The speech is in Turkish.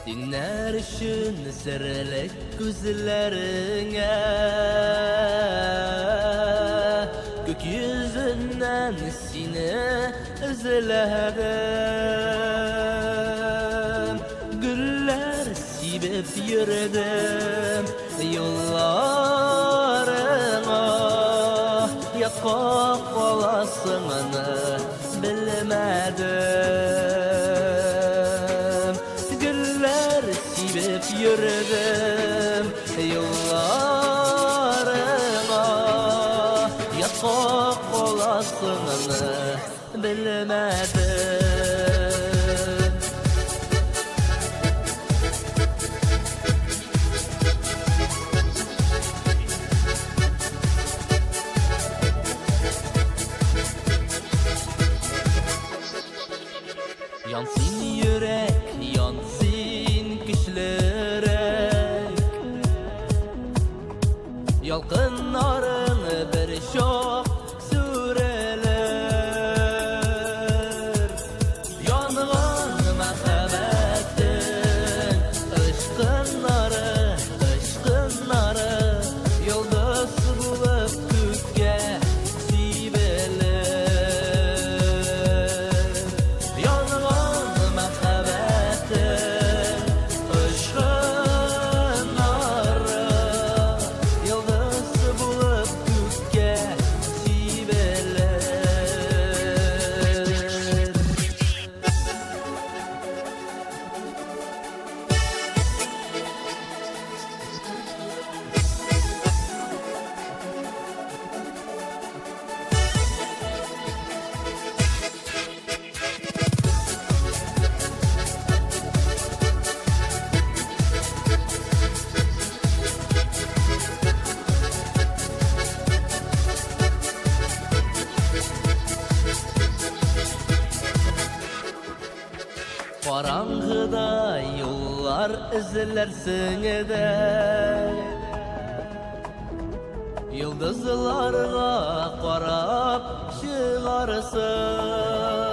Dinler üçün sirlik gözlerine, gökyüzünden seni izledim. Güller sibip yürüdüm yollarına, yakak olasını bilmedim. Güller sibip yürüdüm yollarına, yakak olasını bilmedim. Yansın yürek, yansın güçlürek, yalqınların bir şok süreler. Yanğın mehabetin ışkınları, yıldız bulup gökке sibeler. Yanğın mehabetin ışkınları, yıldız bulup gökke sibeler. Qarangıda yollar izlersin de, yıldızlarga qarab çıgarsın.